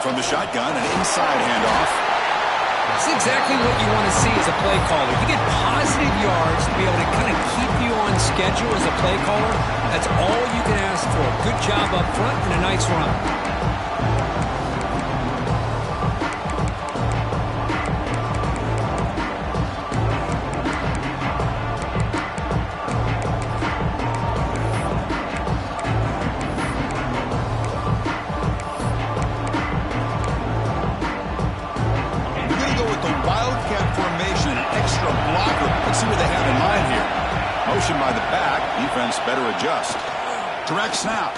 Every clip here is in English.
From the shotgun, an inside handoff. It's exactly what you want to see as a play caller. You get positive yards to be able to kind of keep you on schedule as a play caller. That's all you can ask for. Good job up front and a nice run. By the back, defense better adjust. Direct snap.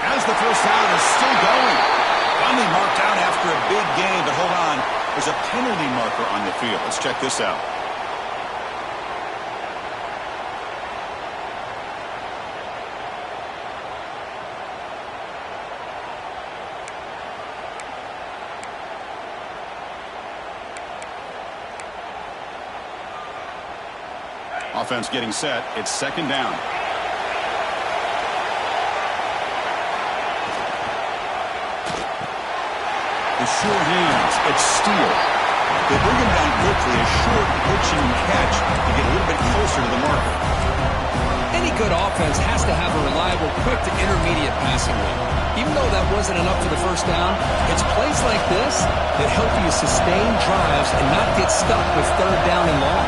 As the first down is still going. Finally marked out after a big gain, but hold on. There's a penalty marker on the field. Let's check this out. Offense getting set. It's second down. The sure hands. It's Steele. They bring him down quickly. A short pitching catch to get a little bit closer to the marker. Any good offense has to have a reliable, quick to intermediate passing game. Even though that wasn't enough for the first down, it's plays like this that help you sustain drives and not get stuck with third down and long.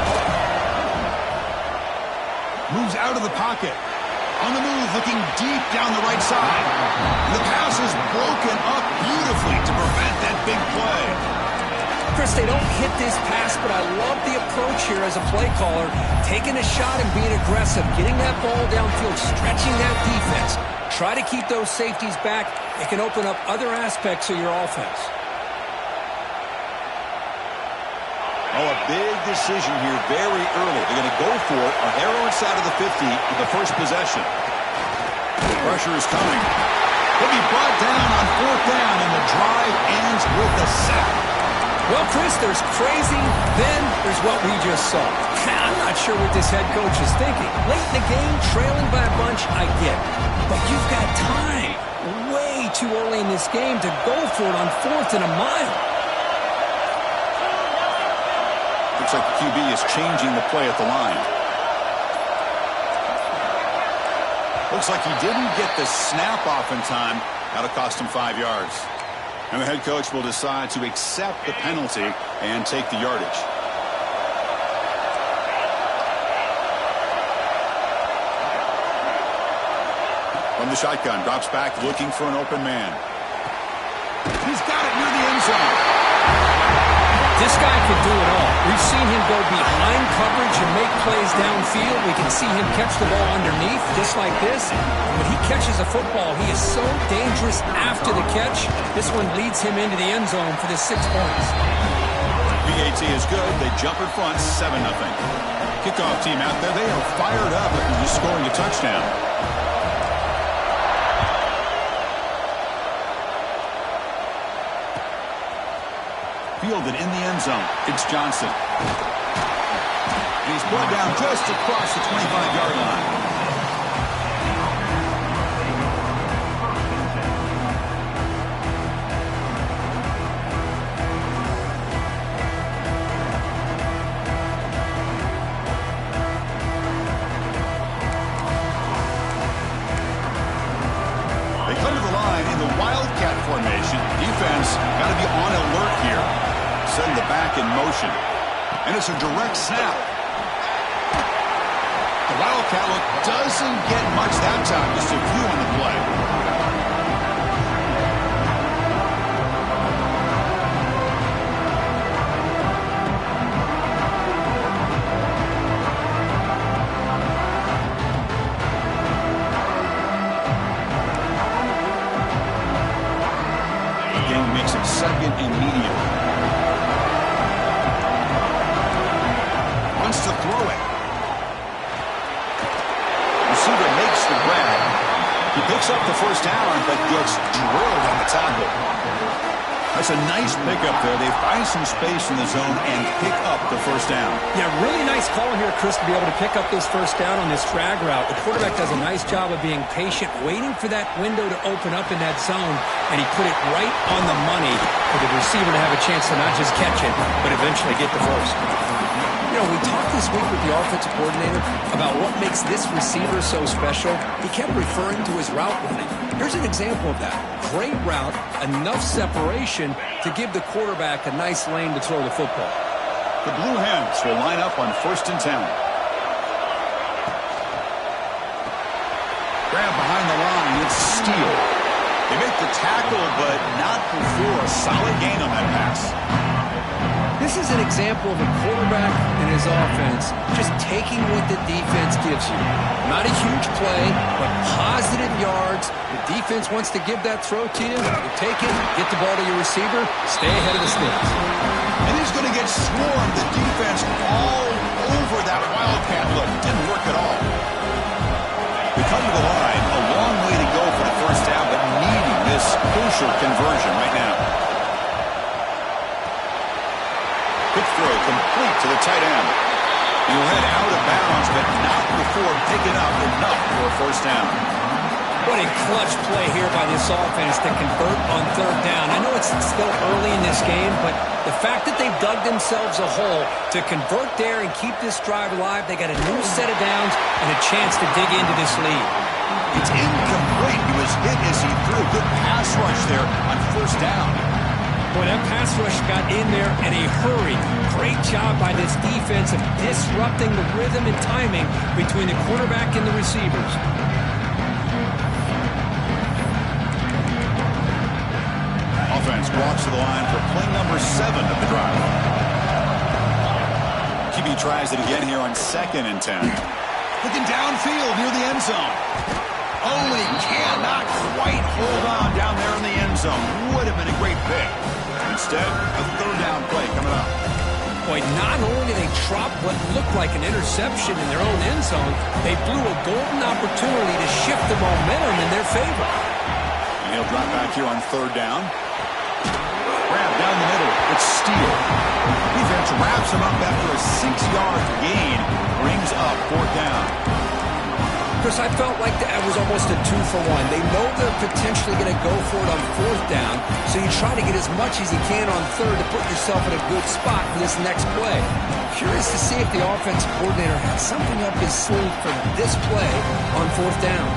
Moves out of the pocket. On the move, looking deep down the right side. The pass is broken up beautifully to prevent that big play. Chris, they don't hit this pass, but I love the approach here as a play caller. Taking a shot and being aggressive. Getting that ball downfield, stretching that defense. Try to keep those safeties back. It can open up other aspects of your offense. Oh, a big decision here very early. They're going to go for it on their own side of the 50 with the first possession. Pressure is coming. He'll be brought down on fourth down, and the drive ends with a sack. Well, Chris, there's crazy, then there's what we just saw. I'm not sure what this head coach is thinking. Late in the game, trailing by a bunch, I get it. But you've got time, way too early in this game, to go for it on fourth and a mile. Looks like the QB is changing the play at the line. Looks like he didn't get the snap off in time. That'll cost him 5 yards. And the head coach will decide to accept the penalty and take the yardage. From the shotgun, drops back looking for an open man. He's got it near the end zone. This guy can do it all. We've seen him go behind coverage and make plays downfield. We can see him catch the ball underneath, just like this. When he catches a football, he is so dangerous after the catch. This one leads him into the end zone for the 6 points. PAT is good. They jump in front, 7-0. Kickoff team out there. They are fired up after just scoring a touchdown. Fielded in the end zone. It's Johnson. He's brought down just across the 25-yard line. They come to the line in the Wildcat formation. Defense got to be on alert here. Send the back in motion. And it's a direct snap. The Wildcat look doesn't get much that time. Just a few on the play. The game makes it second and medium. To throw it. Receiver makes the grab. He picks up the first down, but gets drilled on the tackle. A That's a nice pickup there. They find some space in the zone and pick up the first down. Yeah, really nice call here, Chris, to be able to pick up this first down on this drag route. The quarterback does a nice job of being patient, waiting for that window to open up in that zone, and he put it right on the money for the receiver to have a chance to not just catch it, but eventually get the first. You know, we talked this week with the offensive coordinator about what makes this receiver so special. He kept referring to his route running. Here's an example of that. Great route, enough separation to give the quarterback a nice lane to throw the football. The Blue Hens will line up on 1st and 10. Grab behind the line. It's Steele. They make the tackle, but not before a solid gain on that pass. This is an example of a quarterback and his offense just taking what the defense gives you. Not a huge play, but positive yards. The defense wants to give that throw to you. You take it, get the ball to your receiver, stay ahead of the sticks. And he's going to get swarmed. The defense all over that Wildcat look. Didn't work at all. We come to the line. A long way to go for the first down, but needing this crucial conversion right now. Quick throw complete to the tight end. He'll head out of bounds, but not before picking up enough for a first down. What a clutch play here by this offense to convert on 3rd down. I know it's still early in this game, but the fact that they've dug themselves a hole to convert there and keep this drive alive, they got a new set of downs and a chance to dig into this lead. It's incomplete. He was hit as he threw. Good pass rush there on 1st down. Boy, that pass rush got in there in a hurry. Great job by this defense of disrupting the rhythm and timing between the quarterback and the receivers. Offense walks to the line for play number 7 of the drive. QB tries it again here on 2nd and 10. Looking downfield near the end zone. Oh, he cannot quite hold on down there in the end zone. Would have been a great pick. Instead, a 3rd down play coming up. Boy, not only did they drop what looked like an interception in their own end zone, they blew a golden opportunity to shift the momentum in their favor. And he'll drop back here on 3rd down. Grab down the middle. It's Steele. Defense wraps him up after a 6-yard gain. Brings up 4th down. Chris, I felt like that was almost a 2-for-1. They know they're potentially going to go for it on 4th down, so you try to get as much as you can on 3rd to put yourself in a good spot for this next play. Curious to see if the offensive coordinator has something up his sleeve for this play on 4th down.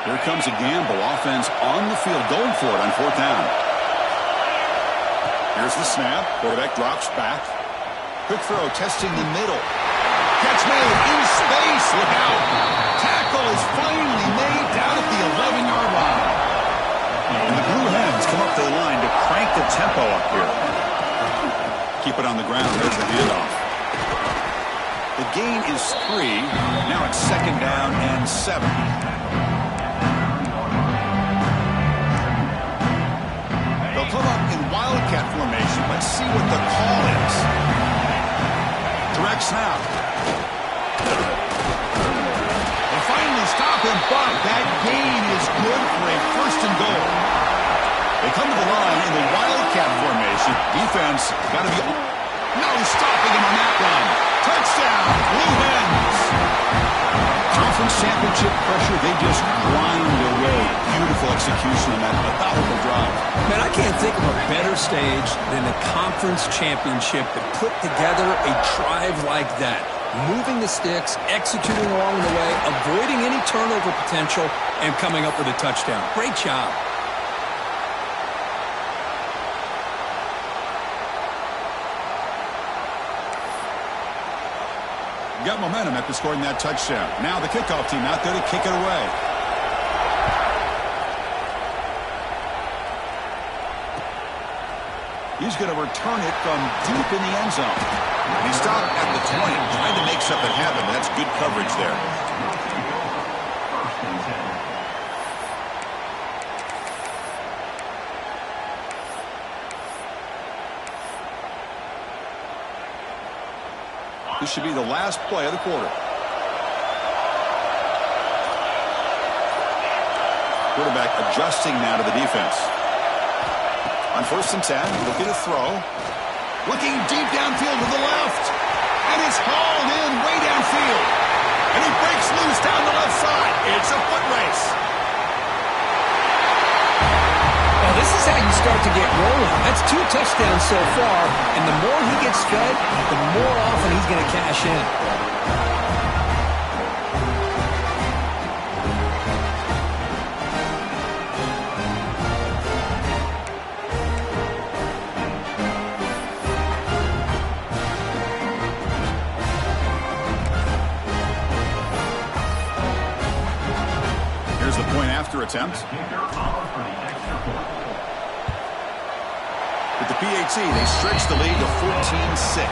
Here comes a gamble. Offense on the field, going for it on 4th down. Here's the snap. Quarterback drops back. Quick throw, testing the middle. Catch made in space. Look out. Tackle is finally made down at the 11-yard line. And the Blue Hens come up to the line to crank the tempo up here. Keep it on the ground. There's the handoff. The gain is 3. Now it's 2nd down and 7. They'll come up in Wildcat formation. Let's see what the call is. Direct snap. They finally stop him, but that gain is good for a 1st and goal. They come to the line in the Wildcat formation. Defense got to be... No stopping him on that run. Touchdown, Blue Hens. Conference championship pressure, they just grind away. Beautiful execution on that methodical drive. Man, I can't think of a better stage than the conference championship to put together a drive like that. Moving the sticks, executing along the way, avoiding any turnover potential, and coming up with a touchdown. Great job. Got momentum after scoring that touchdown. Now the kickoff team out there to kick it away. He's going to return it from deep in the end zone. He stopped at the 20, trying to make something happen. That's good coverage there. This should be the last play of the quarter. Quarterback adjusting now to the defense. On 1st and 10, looking to throw. Looking deep downfield to the left. And it's hauled in way downfield. And he breaks loose down the left side. It's a foot race. Well, this is how you start to get rolling. That's 2 touchdowns so far. And the more he gets fed, the more often he's going to cash in. Here's the point after attempt. With the PAT, they stretch the lead to 14-6.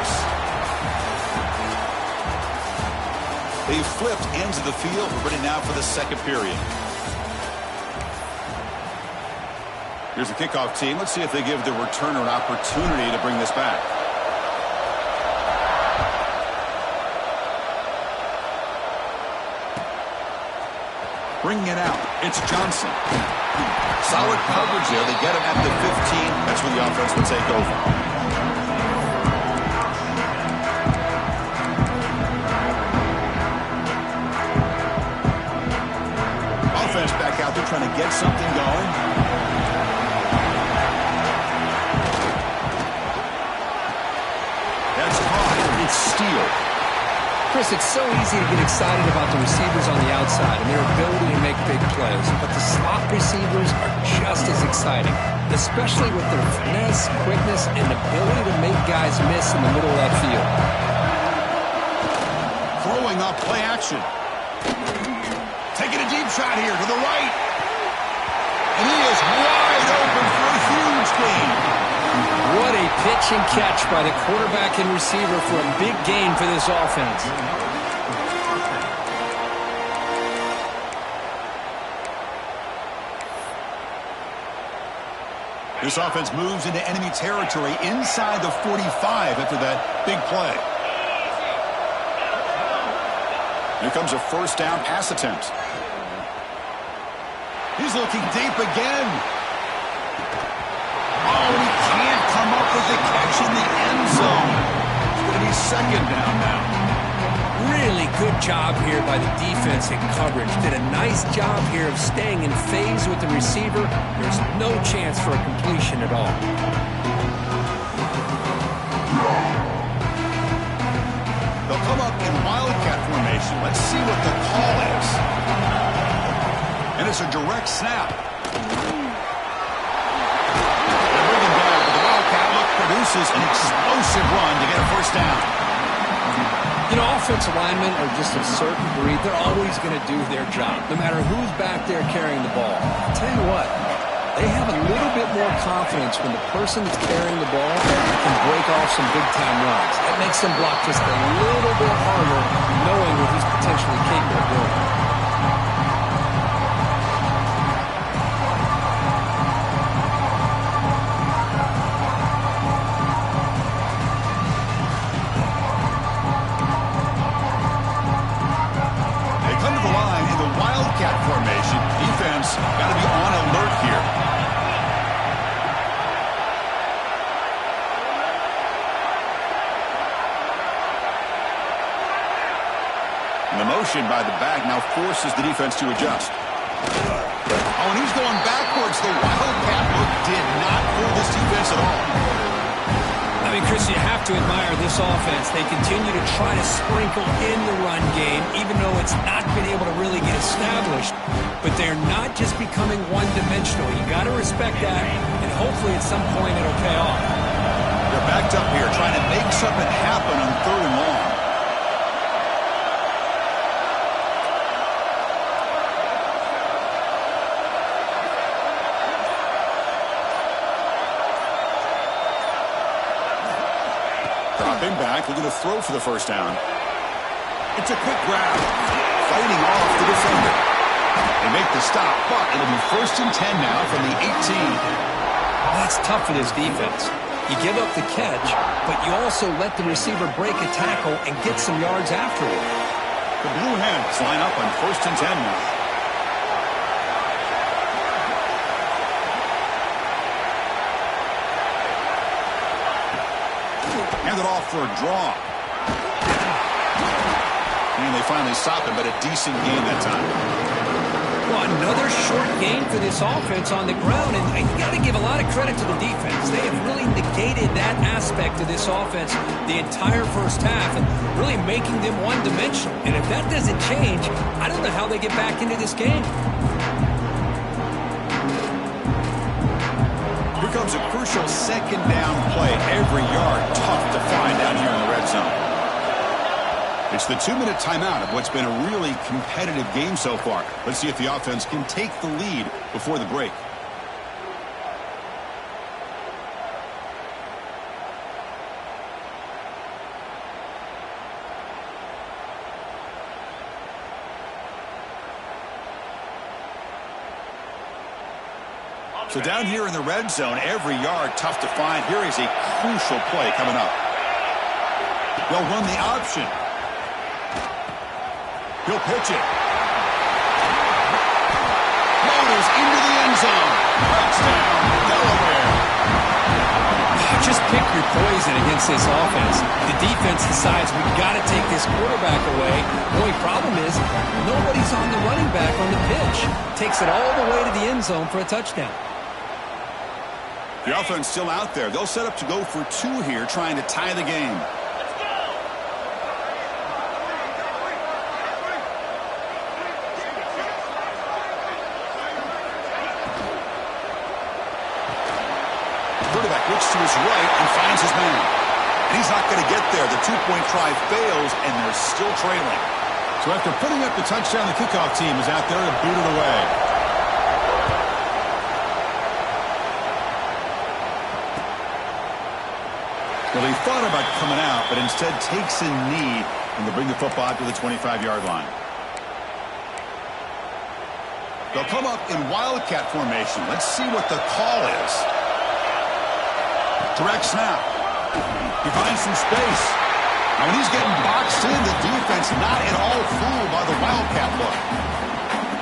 They've flipped ends of the field. We're ready now for the second period. Here's the kickoff team. Let's see if they give the returner an opportunity to bring this back. Bringing it out. It's Johnson. Solid coverage there. They get him at the 15. That's where the offense will take over. Offense back out there trying to get something going. That's caught. It's Steele. Chris, it's so easy to get excited about the receivers on the outside and their ability to make big plays, but the slot receivers are just as exciting, especially with their finesse, quickness, and ability to make guys miss in the middle of that field. Throwing up play action. Taking a deep shot here to the right. And he is wide open for a huge gain. What a pitch and catch by the quarterback and receiver for a big gain for this offense. This offense moves into enemy territory inside the 45 after that big play. Here comes a first down pass attempt. He's looking deep again. Oh, he can't come up with the catch in the end zone. It's going to be second down now. Really good job here by the defense in coverage. Did a nice job here of staying in phase with the receiver. There's no chance for a completion at all. They'll come up in wildcat formation. Let's see what the call is. And it's a direct snap. Produces an explosive run to get a first down. You know, offensive linemen are just a certain breed. They're always going to do their job, no matter who's back there carrying the ball. I'll tell you what, they have a little bit more confidence when the person that's carrying the ball can break off some big-time runs. That makes them block just a little bit harder, knowing what he's potentially capable of doing. Formation. Defense got to be on alert here. And the motion by the back now forces the defense to adjust. Oh, and he's going backwards. The wildcat look did not fool this defense at all. I mean, Chris, you have to admire this offense. They continue to try to sprinkle in the run game, even though it's not been able to really get established. But they're not just becoming one-dimensional. You got to respect that, and hopefully at some point it'll pay off. They're backed up here trying to make something happen on 3rd and long. Dropping back, looking to throw for the first down. It's a quick grab. Fighting off the defender. They make the stop, but it'll be 1st and 10 now from the 18. That's tough for this defense. You give up the catch, but you also let the receiver break a tackle and get some yards afterward. The Blue Hens line up on 1st and 10 now. Handed off for a draw. And they finally stop him, but a decent game that time. Well, another short game for this offense on the ground, and you got to give a lot of credit to the defense. They have really negated that aspect of this offense the entire first half and really making them one-dimensional. And if that doesn't change, I don't know how they get back into this game. Here comes a crucial second down play. Every yard tough to find down here in the red zone. It's the 2-minute timeout of what's been a really competitive game so far. Let's see if the offense can take the lead before the break. So down here in the red zone, every yard tough to find. Here is a crucial play coming up. They'll run the option. He'll pitch it. Motors into the end zone. Touchdown, Delaware. Just pick your poison against this offense. The defense decides we've got to take this quarterback away. The only problem is nobody's on the running back on the pitch. Takes it all the way to the end zone for a touchdown. The offense still out there. They'll set up to go for 2 here, trying to tie the game. Quarterback looks to his right and finds his man. And he's not going to get there. The 2-point try fails, and they're still trailing. So after putting up the touchdown, the kickoff team is out there to boot it away. Well, he thought about coming out, but instead takes a knee and to bring the football out to the 25-yard line. They'll come up in wildcat formation. Let's see what the call is. Direct snap. He finds some space. Now, when he's getting boxed in, the defense not at all fooled by the wildcat look.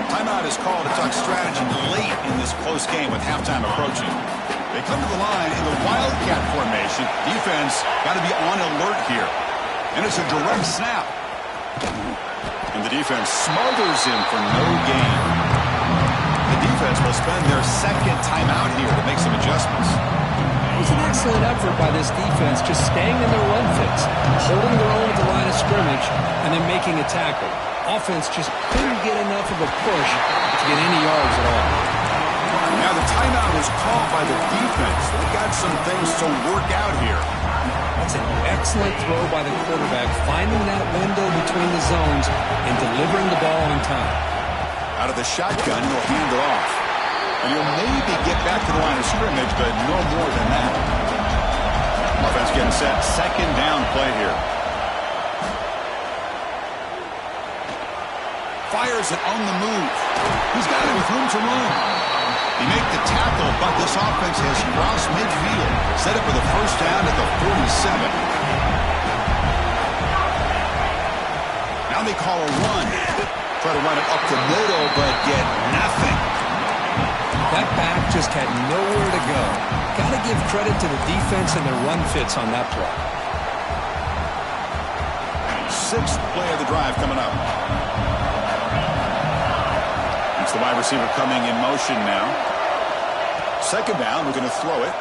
Timeout is called to talk strategy late in this close game with halftime approaching. They come to the line in the wildcat formation. Defense got to be on alert here. And it's a direct snap. And the defense smothers him for no gain. The defense will spend their second timeout here to make some adjustments. It was an excellent effort by this defense, just staying in their run fits, holding their own at the line of scrimmage, and then making a tackle. Offense just couldn't get enough of a push to get any yards at all. Now the timeout is called by the defense. They got some things to work out here. That's an excellent throw by the quarterback, finding that window between the zones and delivering the ball on time. Out of the shotgun, he'll hand it off. And he'll maybe get back to the line of scrimmage, but no more than that. Offense getting set. Second down play here. Fires it on the move. He's got it with room to run. He made the tackle, but this offense has crossed midfield. Set up for the first down at the 47. Now they call a run. Try to run it up the middle, but get nothing. That back just had nowhere to go. Got to give credit to the defense and their run fits on that play. 6th play of the drive coming up. It's the wide receiver coming in motion now. Second down, we're going to throw it.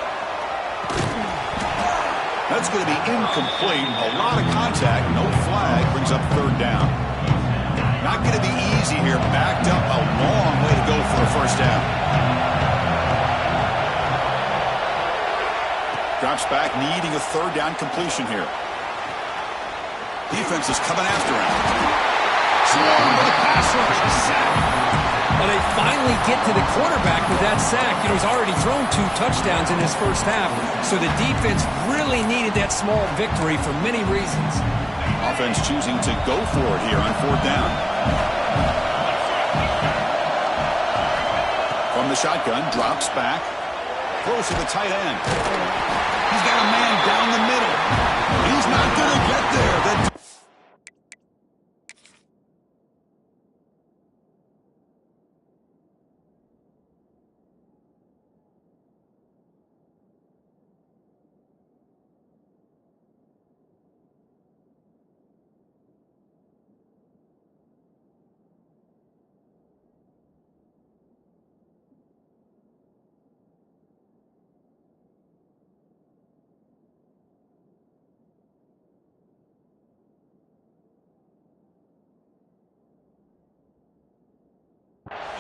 That's going to be incomplete. A lot of contact, no flag, brings up 3rd down. Not going to be easy here. Backed up a long way to go for a first down. Drops back, needing a 3rd down completion here. Defense is coming after him. Slow with the pass rush, a sack. Well, they finally get to the quarterback with that sack. You know, he's already thrown 2 touchdowns in his first half, so the defense really needed that small victory for many reasons. Offense choosing to go for it here on 4th down. From the shotgun, drops back, throws to the tight end. He's got a man down the middle. He's not going to get there.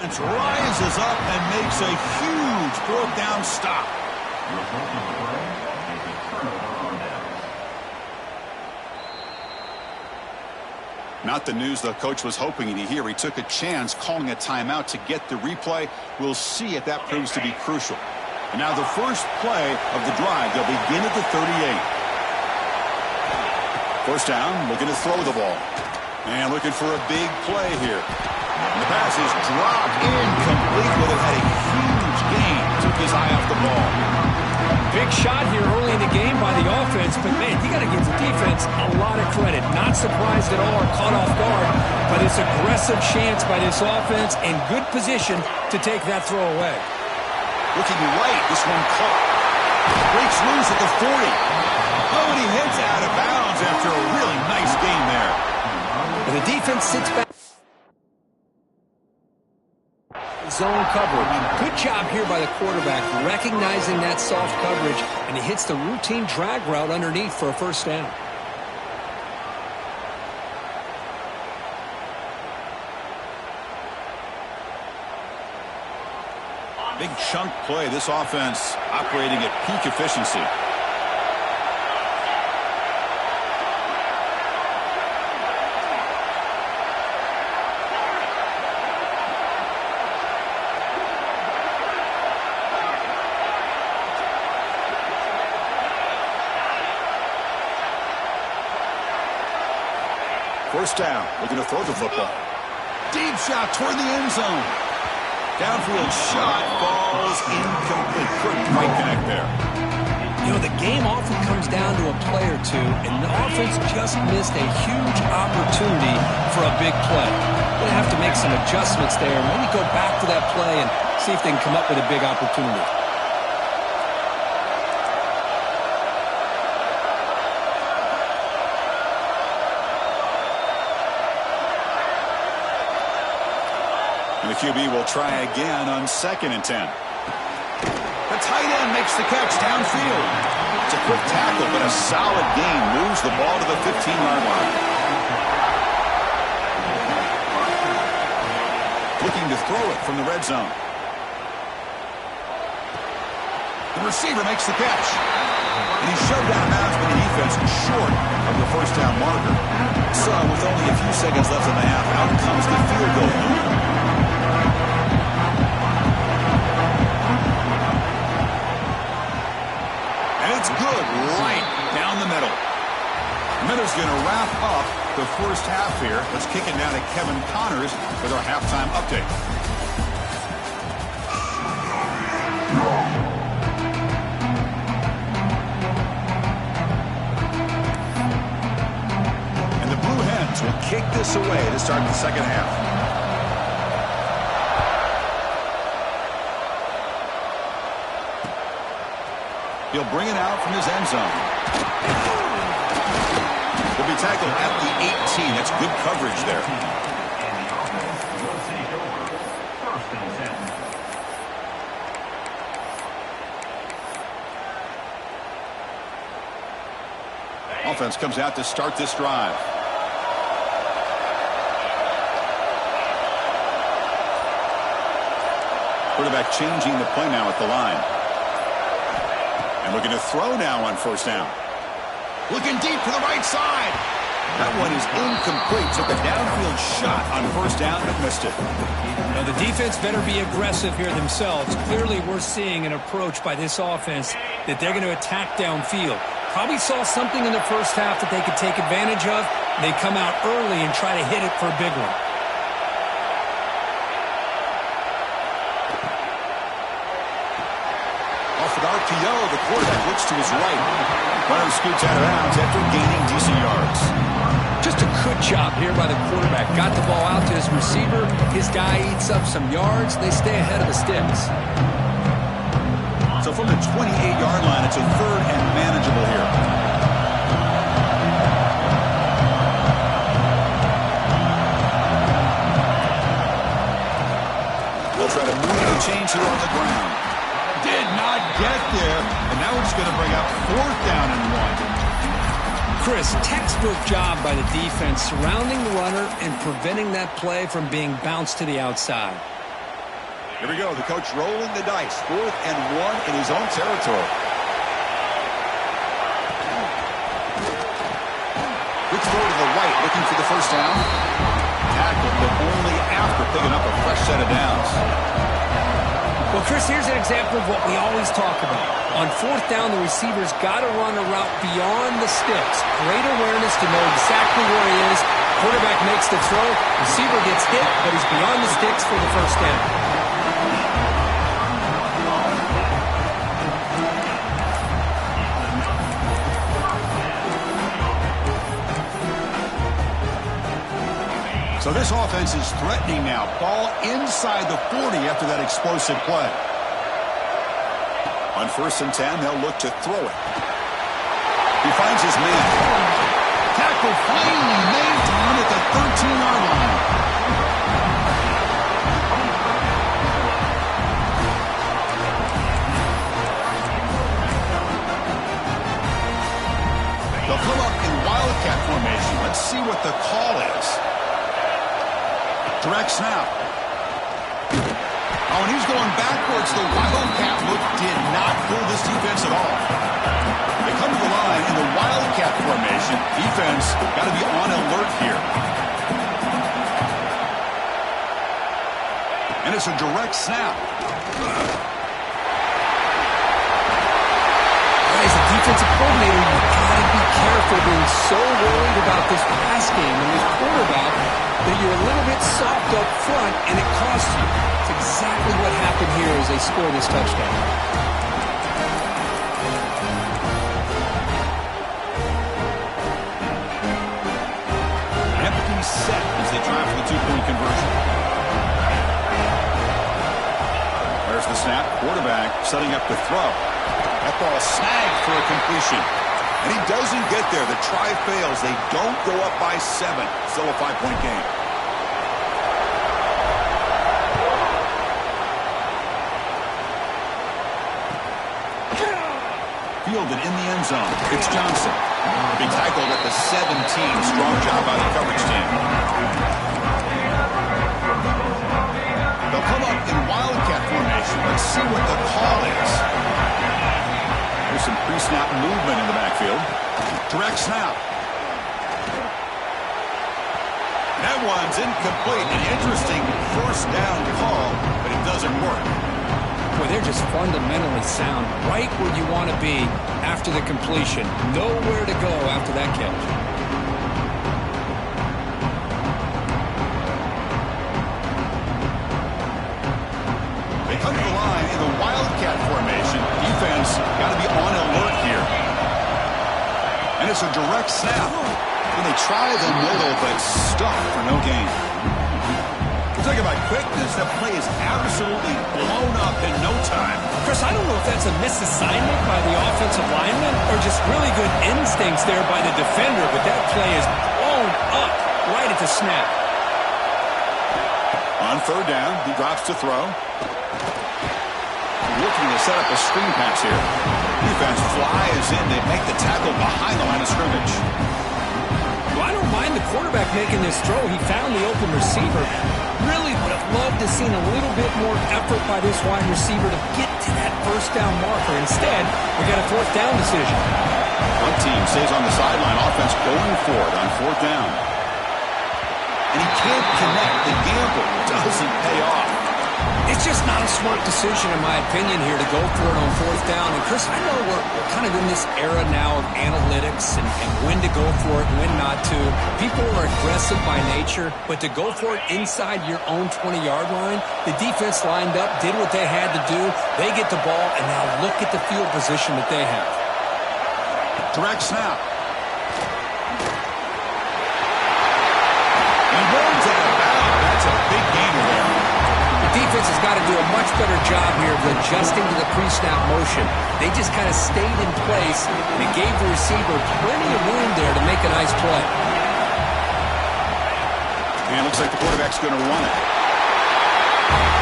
defense rises up and makes a huge fourth down stop. Not the news the coach was hoping to hear. He took a chance calling a timeout to get the replay. We'll see if that proves to be crucial. And now the first play of the drive. They'll begin at the 38. First down, looking to throw the ball. And looking for a big play here. And the pass is dropped incomplete, but it had a huge gain. Took his eye off the ball. Big shot here early in the game by the offense, but man, you got to give the defense a lot of credit. Not surprised at all or caught off guard by this aggressive chance by this offense and good position to take that throw away. Looking right, this one caught. Breaks loose at the 40. Oh, and he heads out of bounds after a really nice game there. And the defense sits back. Zone coverage. Good job here by the quarterback, recognizing that soft coverage, and he hits the routine drag route underneath for a first down. Big chunk play. This offense operating at peak efficiency. First down, looking to throw the football. Deep shot toward the end zone. Downfield shot falls incomplete. Couldn't quite connect there. You know, the game often comes down to a play or two, and the offense just missed a huge opportunity for a big play. They're going to have to make some adjustments there, maybe go back to that play and see if they can come up with a big opportunity. And the QB will try again on 2nd and 10. The tight end makes the catch downfield. It's a quick tackle, but a solid gain moves the ball to the 15-yard line. Looking to throw it from the red zone. The receiver makes the catch. And he's shoved out of bounds by the defense short of the first down marker. So with only a few seconds left in the half, out comes the field goal unit. It's good right down the middle. Miller's going to wrap up the first half here. Let's kick it down to Kevin Connors with our halftime update. And the Blue Hens will kick this away to start the second half. He'll bring it out from his end zone. He'll be tackled at the 18. That's good coverage there. Offense comes out to start this drive. Quarterback changing the play now at the line. And looking to throw now on first down. Looking deep to the right side. That one is incomplete. Took a downfield shot on first down but missed it. Now the defense better be aggressive here themselves. Clearly we're seeing an approach by this offense that they're going to attack downfield. Probably saw something in the first half that they could take advantage of. They come out early and try to hit it for a big one. RPO, the quarterback looks to his right. Runner scoots out of bounds after gaining decent yards. Just a good job here by the quarterback. Got the ball out to his receiver. His guy eats up some yards. They stay ahead of the sticks. So from the 28-yard line, it's a third and manageable here. They'll try to move the chains here on the ground. Did not get there, and now it's going to bring up fourth down and 1. Chris, textbook job by the defense surrounding the runner and preventing that play from being bounced to the outside. Here we go. The coach rolling the dice. 4th and 1 in his own territory. Quick throw to the right, looking for the first down. Tackled, but only after picking up a fresh set of downs. Well, Chris, here's an example of what we always talk about. On 4th down, the receiver's got to run a route beyond the sticks. Great awareness to know exactly where he is. Quarterback makes the throw. Receiver gets hit, but he's beyond the sticks for the first down. So this offense is threatening now. Ball inside the 40 after that explosive play. On 1st and 10, they'll look to throw it. He finds his man. Tackle finally made down at the 13-yard line. They'll come up in Wildcat formation. Let's see what the call is. Direct snap. Oh, and he's going backwards. The Wildcat look did not fool this defense at all. They come to the line in the Wildcat formation. Defense got to be on alert here. And it's a direct snap. As a defensive coordinator, you've got to be careful being so worried about this pass game and this quarterback that you're a little bit soft up front and it costs you. It's exactly what happened here as they score this touchdown. Empty set as they try for the 2-point conversion. There's the snap. Quarterback setting up the throw. That ball snagged for a completion. And he doesn't get there. The try fails. They don't go up by 7. Still a 5-point game. Fielded in the end zone. It's Johnson. Be tackled at the 17. Strong job by the coverage team. They'll come up in Wildcat formation. Let's see what the call is. There's some pre-snap movement in the backfield. Direct snap. That one's incomplete. An interesting first down call, but it doesn't work. Boy, they're just fundamentally sound. Right where you want to be after the completion. Nowhere to go after that catch. They come to the line in the Wildcat formation. Defense got to be on alert here. And it's a direct snap. And they try the middle, but stuck for no gain. We're talking about quickness. That play is absolutely blown up in no time. Chris, I don't know if that's a misassignment by the offensive lineman or just really good instincts there by the defender, but that play is blown up right at the snap. On 3rd down, he drops to throw. Looking to set up a screen pass here. Defense flies in. They make the tackle behind the line of scrimmage. Well, I don't mind the quarterback making this throw. He found the open receiver. Really would have loved to seen a little bit more effort by this wide receiver to get to that first down marker. Instead, we got a 4th down decision. One team stays on the sideline. Offense going for it on 4th down. And he can't connect. The gamble doesn't pay off. It's just not a smart decision, in my opinion, here to go for it on 4th down. And, Chris, I know we're kind of in this era now of analytics and when to go for it and when not to. People are aggressive by nature, but to go for it inside your own 20-yard line, the defense lined up, did what they had to do. They get the ball, and now look at the field position that they have. Direct snap. He runs out of bounds. That's a big gain there. The defense has got to do a much better job here of adjusting to the pre-snap motion. They just kind of stayed in place, and it gave the receiver plenty of room there to make a nice play. And it looks like the quarterback's going to run it.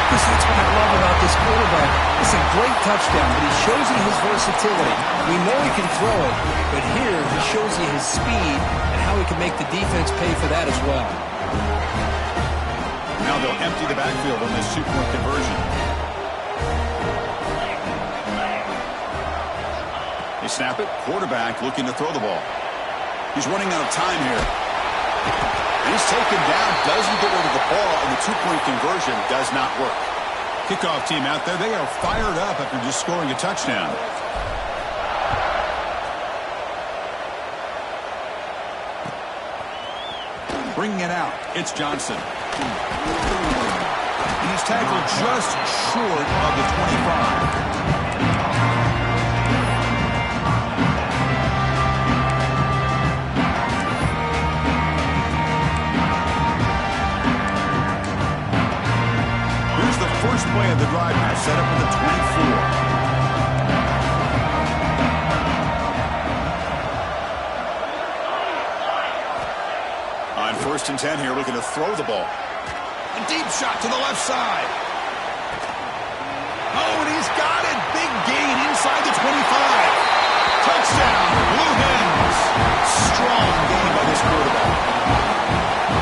Chris, that's what I love about this quarterback. It's a great touchdown, but he shows you his versatility. We know he can throw it, but here he shows you his speed and how he can make the defense pay for that as well. Now they'll empty the backfield on this two-point conversion. They snap it. Quarterback looking to throw the ball. He's running out of time here. And he's taken down, doesn't get rid of the ball, and the two-point conversion does not work. Kickoff team out there, they are fired up after just scoring a touchdown. Bringing it out, it's Johnson. And he's tackled just short of the 25. First play of the drive now, set up at the 24. On 1st and 10 here, looking to throw the ball. A deep shot to the left side. Oh, and he's got it. Big gain inside the 25. Touchdown, Blue Hens. Strong game by this quarterback.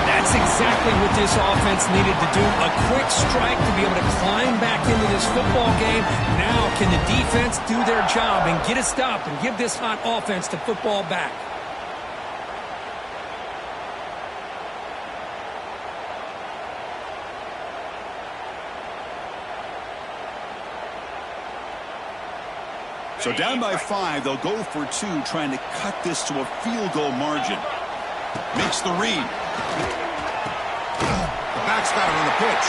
That's exactly what this offense needed to do. A quick strike to be able to climb back into this football game. Now can the defense do their job and get a stop and give this hot offense the football back? So down by 5, they'll go for 2, trying to cut this to a field goal margin. Makes the read. The back's got it on the pitch.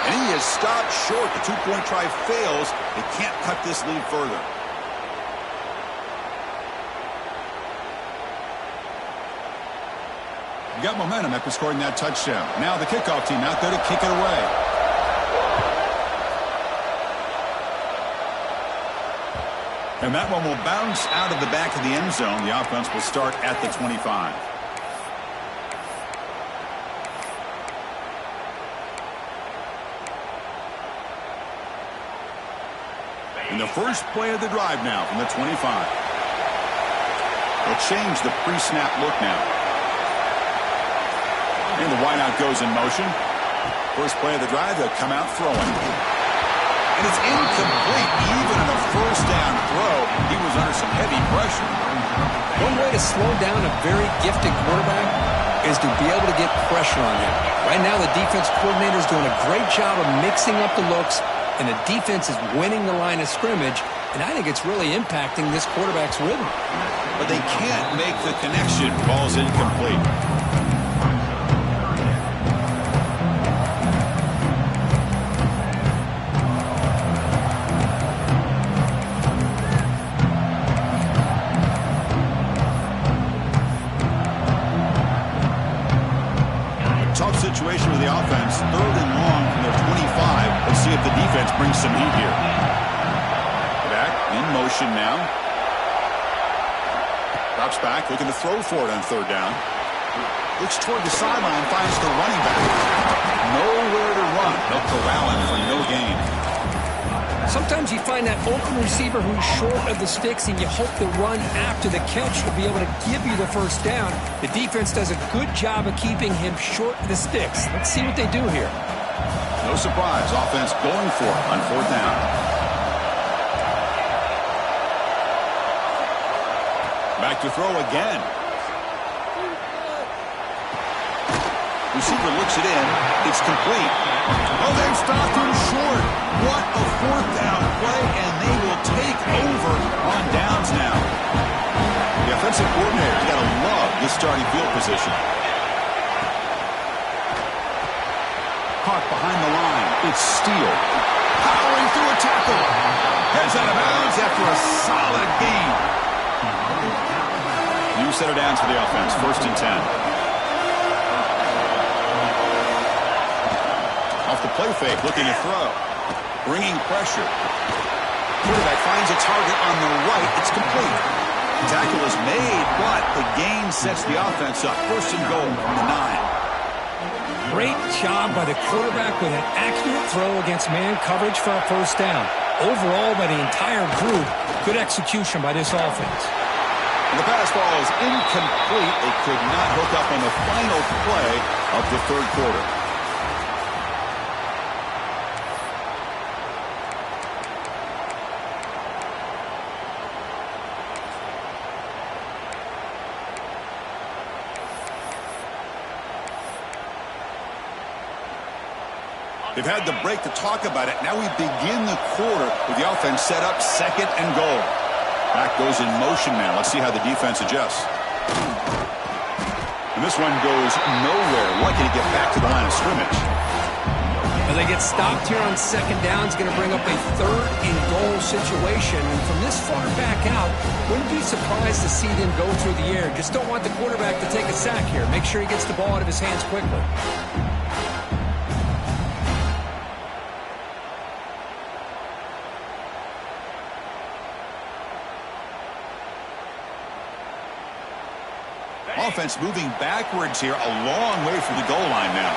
And he is stopped short. The two-point try fails. They can't cut this lead further. You got momentum after scoring that touchdown. Now the kickoff team out there to kick it away. And that one will bounce out of the back of the end zone. The offense will start at the 25. And the first play of the drive now from the 25. They'll change the pre-snap look now. And the wideout goes in motion. First play of the drive, they'll come out throwing. And it's incomplete. Even in a first down throw, he was under some heavy pressure. One way to slow down a very gifted quarterback is to be able to get pressure on him. Right now, the defense coordinator is doing a great job of mixing up the looks, and the defense is winning the line of scrimmage, and I think it's really impacting this quarterback's rhythm. But they can't make the connection. Ball's incomplete. Tough situation with the offense. 3rd and long from their 25. Let's see if the defense brings some heat here. Back in motion now. Drops back, looking to throw for it on 3rd down. Looks toward the sideline, finds the running back. Nowhere to run. They'll corral him for no gain. Sometimes you find that open receiver who's short of the sticks, and you hope the run after the catch will be able to give you the first down. The defense does a good job of keeping him short of the sticks. Let's see what they do here. No surprise. Offense going for it on 4th down. Back to throw again. Receiver looks it in. It's complete. Oh, they've stopped him short. What a 4th down play, and they will take over on downs now. The offensive coordinator's got to love this starting field position. Caught behind the line. It's Steele. Powering through a tackle. Heads out of bounds after a solid gain. New set of downs for the offense. 1st and 10. Off the play fake, looking to throw. Bringing pressure. Quarterback finds a target on the right. It's complete. Tackle is made, but the gain sets the offense up. 1st and goal from the 9. Great job by the quarterback with an accurate throw against man coverage for a 1st down. Overall, by the entire group, good execution by this offense. And the pass ball is incomplete. They could not hook up on the final play of the 3rd quarter. They've had the break to talk about it. Now we begin the quarter with the offense set up 2nd and goal. Back goes in motion now. Let's see how the defense adjusts. And this one goes nowhere. Lucky to get back to the line of scrimmage. Well, they get stopped here on 2nd down. It's going to bring up a 3rd and goal situation. And from this far back out, wouldn't be surprised to see them go through the air. Just don't want the quarterback to take a sack here. Make sure he gets the ball out of his hands quickly. Offense moving backwards here, a long way from the goal line now.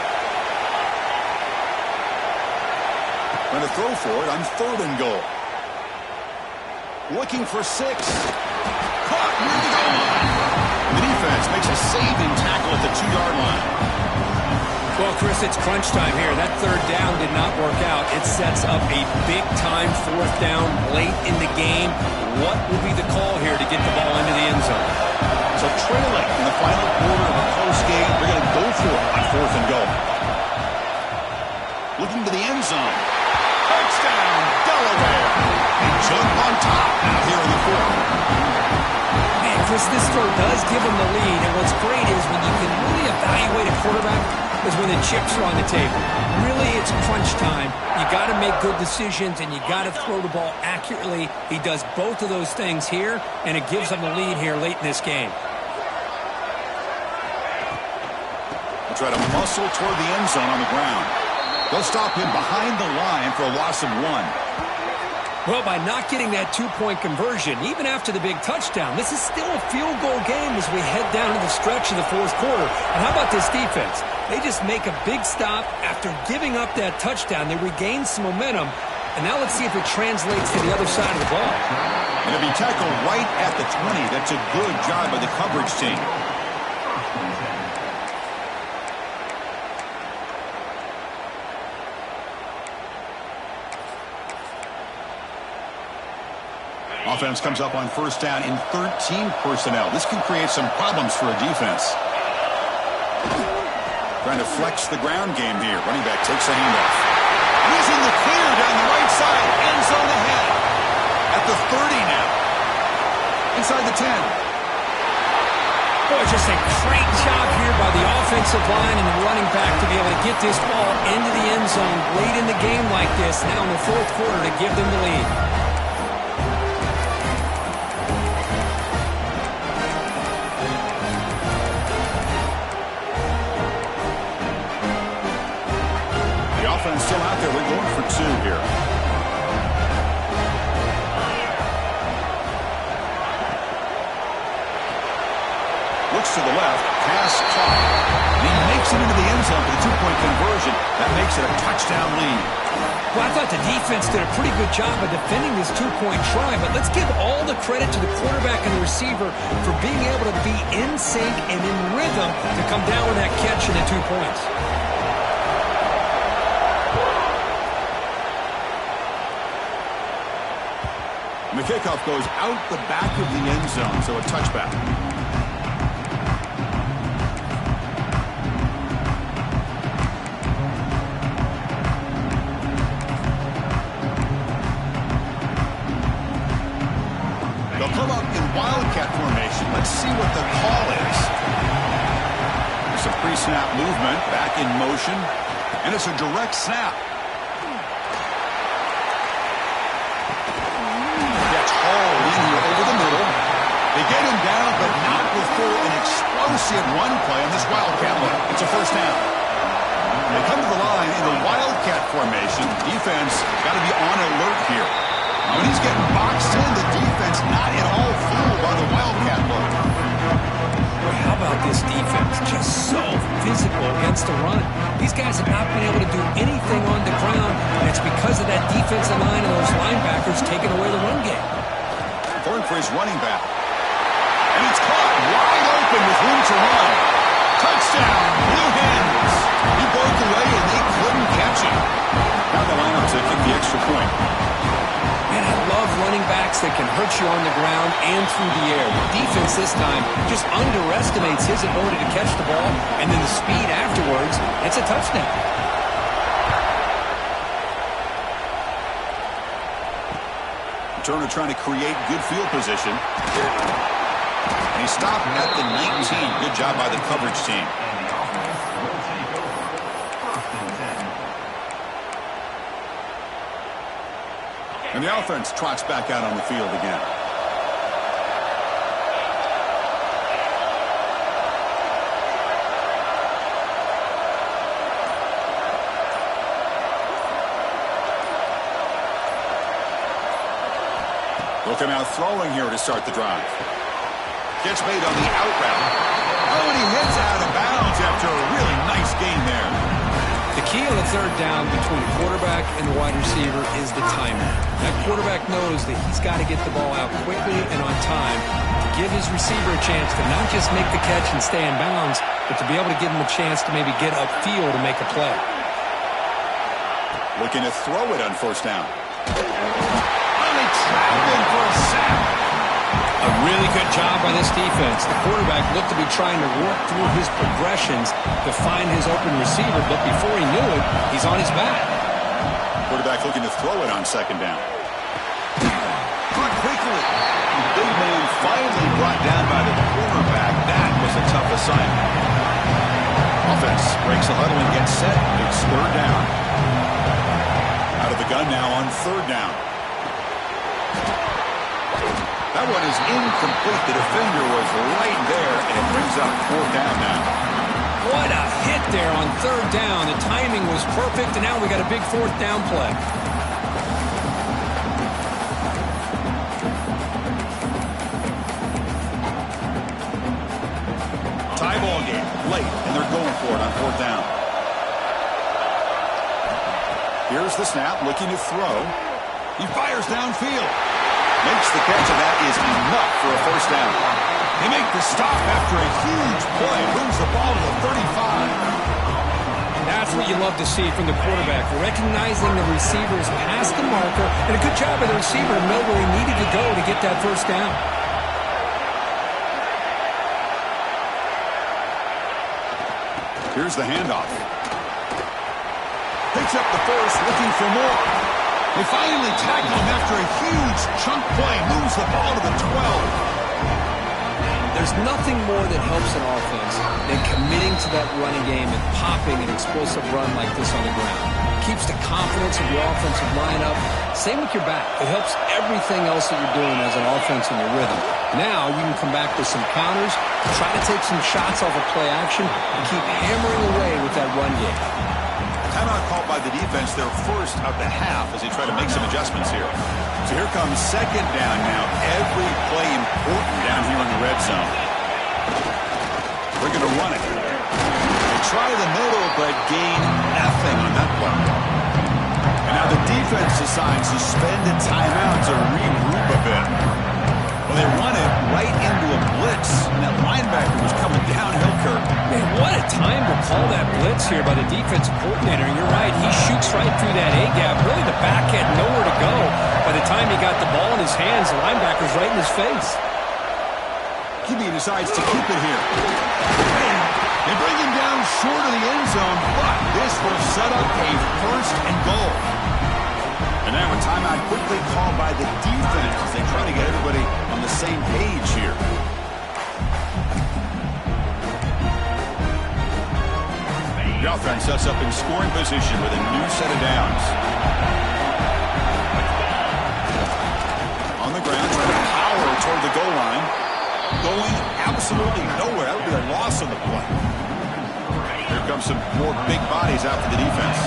Going to throw for it on 3rd and goal. Looking for 6. Caught near the goal line. The defense makes a saving tackle at the 2-yard line. Well, Chris, it's crunch time here. That 3rd down did not work out. It sets up a big-time 4th down late in the game. What will be the call here to get the ball into the end zone? So trailing in the final quarter of a close game, they're going to go for it on 4th and goal. Looking to the end zone. Touchdown, Delaware. They jump on top now here in the 4th. Man, Chris, this throw does give them the lead. And what's great is when you can really evaluate a quarterback is when the chips are on the table. Really, it's crunch time. You got to make good decisions, and you got to throw the ball accurately. He does both of those things here, and it gives them the lead here late in this game. They'll try to muscle toward the end zone on the ground. They'll stop him behind the line for a loss of 1. Well, by not getting that 2-point conversion, even after the big touchdown, this is still a field goal game as we head down to the stretch of the 4th quarter. And how about this defense? They just make a big stop after giving up that touchdown. They regain some momentum. And now let's see if it translates to the other side of the ball. And it'll be tackled right at the 20. That's a good job by the coverage team. Offense comes up on 1st down in 13 personnel. This can create some problems for a defense. Trying to flex the ground game here. Running back takes a handoff. He's in the clear down the right side. End zone ahead. At the 30 now. Inside the 10. Boy, just a great job here by the offensive line and the running back to be able to get this ball into the end zone late in the game like this. Now in the 4th quarter to give them the lead. Still out there. We're going for 2 here. Looks to the left. Pass caught. And he makes it into the end zone for the 2-point conversion. That makes it a touchdown lead. Well, I thought the defense did a pretty good job of defending this 2-point try, but let's give all the credit to the quarterback and the receiver for being able to be in sync and in rhythm to come down with that catch and the 2 points. And the kickoff goes out the back of the end zone, so a touchback. They'll come up in wildcat formation. Let's see what the call is. There's some pre-snap movement, back in motion, and it's a direct snap. Over the middle. They get him down, but not before an explosive run play on this wildcat look. It's a 1st down. They come to the line in the wildcat formation. Defense got to be on alert here. When he's getting boxed in, the defense not at all fooled by the wildcat look. How about this defense? Just so physical against the run. These guys have not been able to do anything on the ground, and it's because of that defensive line and those linebackers taking away the run game. Going for his running back. And it's caught wide open with room to run. Touchdown, Blue Hens. He broke away and they couldn't catch him. Now the lineup to kick the extra point. Man, I love running backs that can hurt you on the ground and through the air. The defense this time just underestimates his ability to catch the ball, and then the speed afterwards, it's a touchdown. Returner trying to create good field position. And he stopped at the 19. Good job by the coverage team. And the offense trots back out on the field again. Looking out throwing here to start the drive. Gets made on the out route. Oh, and he hits out of bounds after a really nice gain there. The key on the third down between the quarterback and the wide receiver is the timing. That quarterback knows that he's got to get the ball out quickly and on time to give his receiver a chance to not just make the catch and stay in bounds, but to be able to give him a chance to maybe get upfield and make a play. Looking to throw it on first down. Only traveling for a sack. A really good job by this defense. The quarterback looked to be trying to work through his progressions to find his open receiver, but before he knew it, he's on his back. Quarterback looking to throw it on second down. Caught quickly. The big man finally brought down by the quarterback. That was a tough assignment. Offense breaks the huddle and gets set. It's third down. Out of the gun now on third down. That one is incomplete. The defender was right there, and it brings up fourth down now. What a hit there on third down. The timing was perfect, and now we got a big fourth down play. Tie ball game, late, and they're going for it on fourth down. Here's the snap, looking to throw. He fires downfield. Makes the catch, and that is enough for a first down. They make the stop after a huge play. Moves the ball to the 35. That's what you love to see from the quarterback. Recognizing the receivers past the marker, and a good job by the receiver to know where he needed to go to get that first down. Here's the handoff. Picks up the first, looking for more. They finally tackle him after a huge chunk play. Moves the ball to the 12. There's nothing more that helps an offense than committing to that running game and popping an explosive run like this on the ground. It keeps the confidence of your offensive lineup. Same with your back. It helps everything else that you're doing as an offense in your rhythm. Now you can come back with some counters, try to take some shots off of play action, and keep hammering away with that run game. Timeout called by the defense, their first of the half, as they try to make some adjustments here. So here comes second down now. Every play important down here in the red zone. We're going to run it. They try the middle, but gain nothing on that play. And now the defense decides to spend a timeout to regroup a bit. Well, they run it right into a blitz, and that linebacker was coming downhill, Kirk. Man, what a time to call that blitz here by the defensive coordinator. You're right, he shoots right through that A-gap. Really, the back had nowhere to go. By the time he got the ball in his hands, the linebacker's right in his face. He decides to keep it here. They bring him down short of the end zone, but this will set up a first and goal. And now a timeout quickly called by the defense as they try to get everybody on the same page here. The offense sets up in scoring position with a new set of downs. On the ground, trying to power toward the goal line. Going absolutely nowhere. That would be a loss on the play. Here comes some more big bodies after the defense.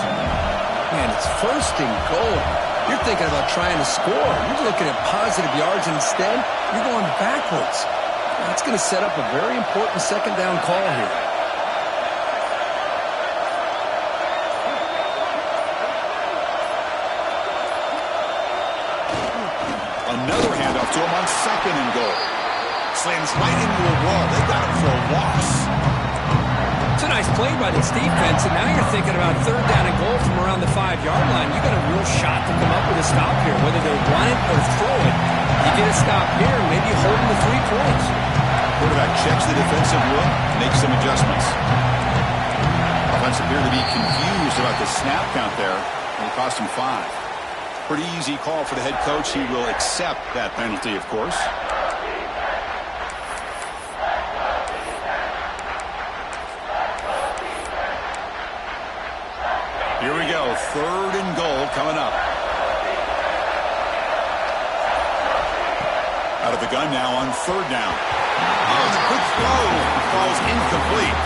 Man, it's first and goal. You're thinking about trying to score. You're looking at positive yards, and instead, you're going backwards. That's going to set up a very important second down call here. Another handoff to him on second and goal. Slams right into a wall. They got him for a loss. It's a nice play by this defense, and now you're thinking about third down and goal from around the 5-yard line. You got a real shot to come up with a stop here, whether they run it or throw it. You get a stop here, and maybe hold them to 3 points. Quarterback checks the defensive look, makes some adjustments. Offense appeared to be confused about the snap count there, and it cost him 5. Pretty easy call for the head coach. He will accept that penalty, of course. Here we go. 3rd and goal coming up. Out of the gun now on 3rd down. Oh, it's a quick throw. Falls incomplete.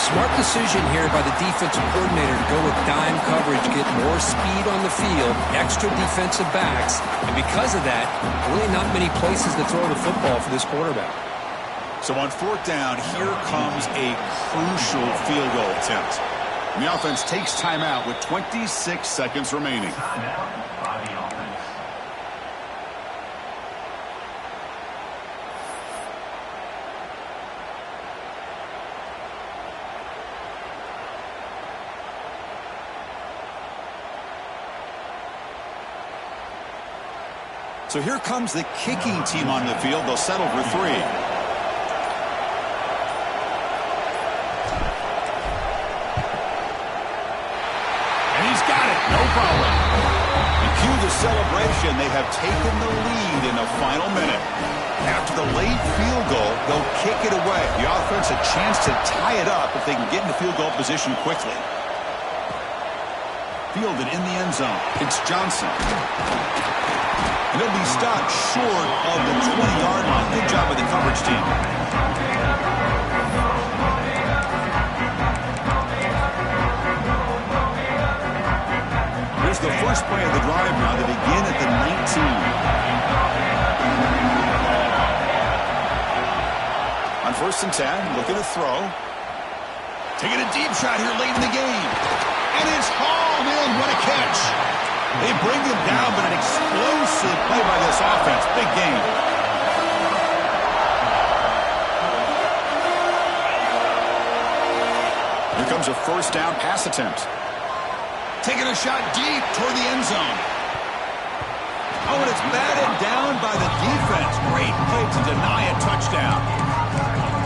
Smart decision here by the defensive coordinator to go with dime coverage, get more speed on the field, extra defensive backs, and because of that, really not many places to throw the football for this quarterback. So on 4th down, here comes a crucial field goal attempt. And the offense takes timeout with 26 seconds remaining. So here comes the kicking team on the field. They'll settle for 3. And he's got it. No problem. And cue the celebration. They have taken the lead in the final minute. After the late field goal, they'll kick it away. The offense a chance to tie it up if they can get into field goal position quickly. Fielded in the end zone. It's Johnson. And they'll be stopped short of the 20-yard line. Good job by the coverage team. Here's the first play of the drive now. They begin at the 19. On 1st and 10, looking to throw. Taking a deep shot here late in the game. And it's hauled in. What a catch. They bring him down, but an explosive play by this offense. Big game. Here comes a 1st down pass attempt. Taking a shot deep toward the end zone. Oh, and it's batted down by the defense. Great play to deny a touchdown.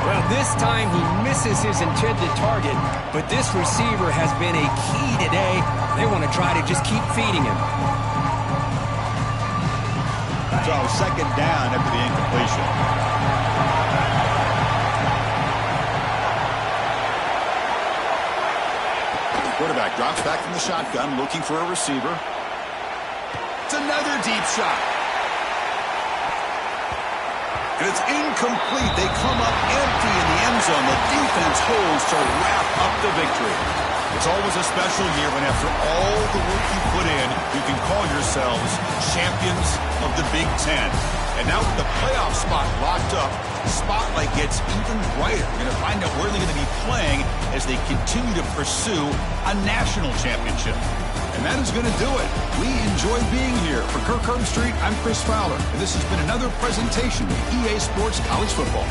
Well, this time he misses his intended target, but this receiver has been a key today. They want to try to just keep feeding him. So 2nd down after the incompletion. The quarterback drops back from the shotgun, looking for a receiver. It's another deep shot. And it's incomplete. They come up empty in the end zone. The defense holds to wrap up the victory. It's always a special year when after all the work you put in, you can call yourselves champions of the Big Ten. And now with the playoff spot locked up, the spotlight gets even brighter. We're going to find out where they're going to be playing as they continue to pursue a national championship. And that is going to do it. We enjoy being here. For Kirk Herbstreit, I'm Chris Fowler. And this has been another presentation of EA Sports College Football.